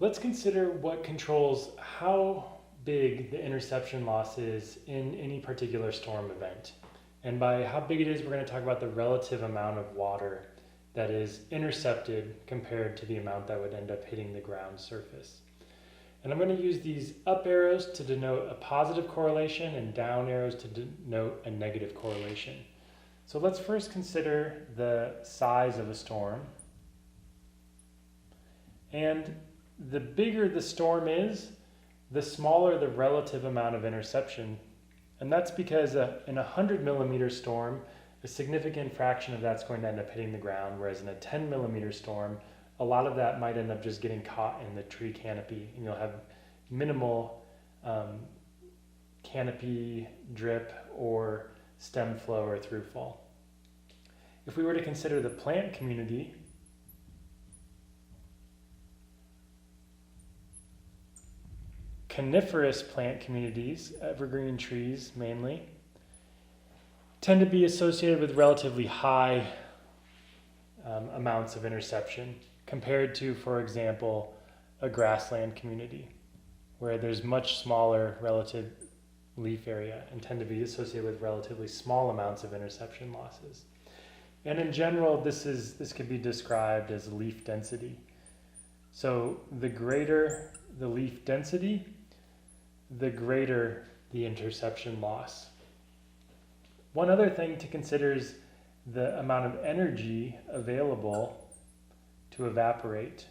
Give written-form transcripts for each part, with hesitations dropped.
Let's consider what controls how big the interception loss is in any particular storm event. And by how big it is, we're going to talk about the relative amount of water that is intercepted compared to the amount that would end up hitting the ground surface. And I'm going to use these up arrows to denote a positive correlation and down arrows to denote a negative correlation. So let's first consider the size of a storm. And the bigger the storm is, the smaller the relative amount of interception. And that's because in a 100 millimeter storm, a significant fraction of that's going to end up hitting the ground, whereas in a 10 millimeter storm, a lot of that might end up just getting caught in the tree canopy, and you'll have minimal canopy drip or stem flow or through fall. If we were to consider the plant community, coniferous plant communities, evergreen trees mainly, tend to be associated with relatively high amounts of interception compared to, for example, a grassland community where there's much smaller relative leaf area and tend to be associated with relatively small amounts of interception losses. And in general, this could be described as leaf density. So the greater the leaf density, the greater the interception loss. One other thing to consider is the amount of energy available to evaporate.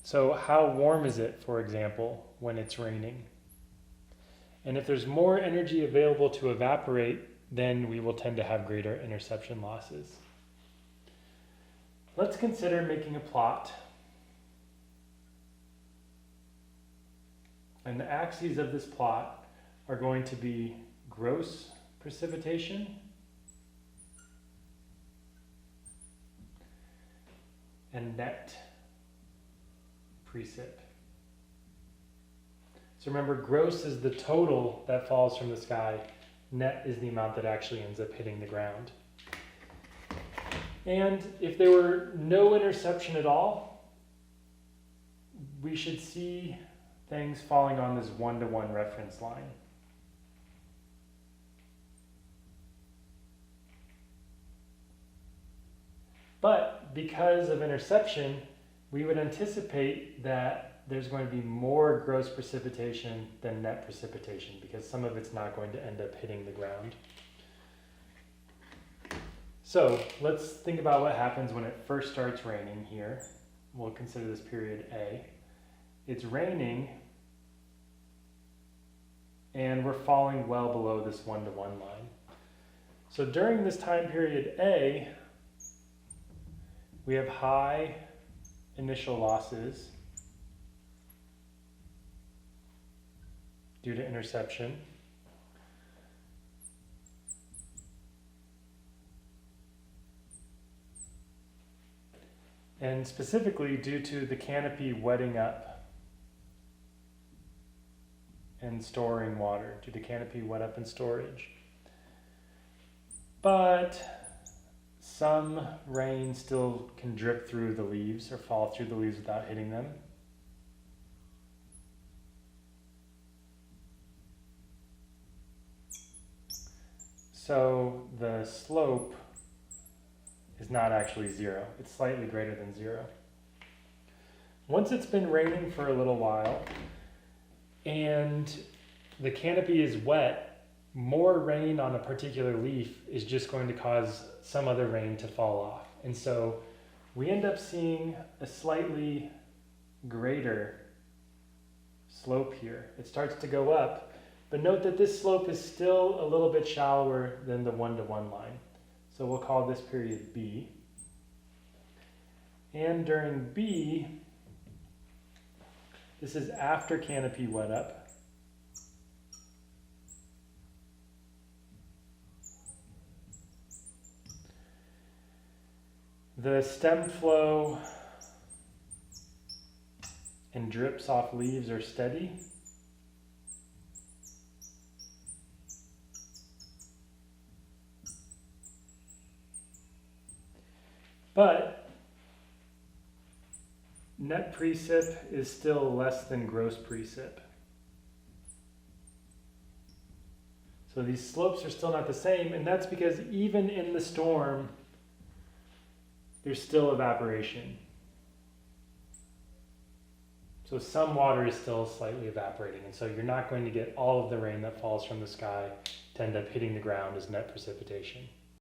So how warm is it, for example, when it's raining? And if there's more energy available to evaporate, then we will tend to have greater interception losses. Let's consider making a plot. And the axes of this plot are going to be gross precipitation and net precip. So remember, gross is the total that falls from the sky. Net is the amount that actually ends up hitting the ground. And if there were no interception at all, we should see things falling on this one-to-one reference line. But because of interception, we would anticipate that there's going to be more gross precipitation than net precipitation because some of it's not going to end up hitting the ground. So let's think about what happens when it first starts raining here. We'll consider this period A. It's raining and we're falling well below this one-to-one line. So during this time period A, we have high initial losses due to interception. And specifically due to the canopy wetting up and storing water, due to canopy wet up and storage. But some rain still can drip through the leaves or fall through the leaves without hitting them. So the slope is not actually zero. It's slightly greater than zero. Once it's been raining for a little while and the canopy is wet, more rain on a particular leaf is just going to cause some other rain to fall off. And so we end up seeing a slightly greater slope here. It starts to go up, but note that this slope is still a little bit shallower than the one-to-one line. So we'll call this period B. And during B, this is after canopy wet up. The stem flow and drips off leaves are steady. But net precip is still less than gross precip. So these slopes are still not the same, and that's because even in the storm, there's still evaporation. So some water is still slightly evaporating, and so you're not going to get all of the rain that falls from the sky to end up hitting the ground as net precipitation.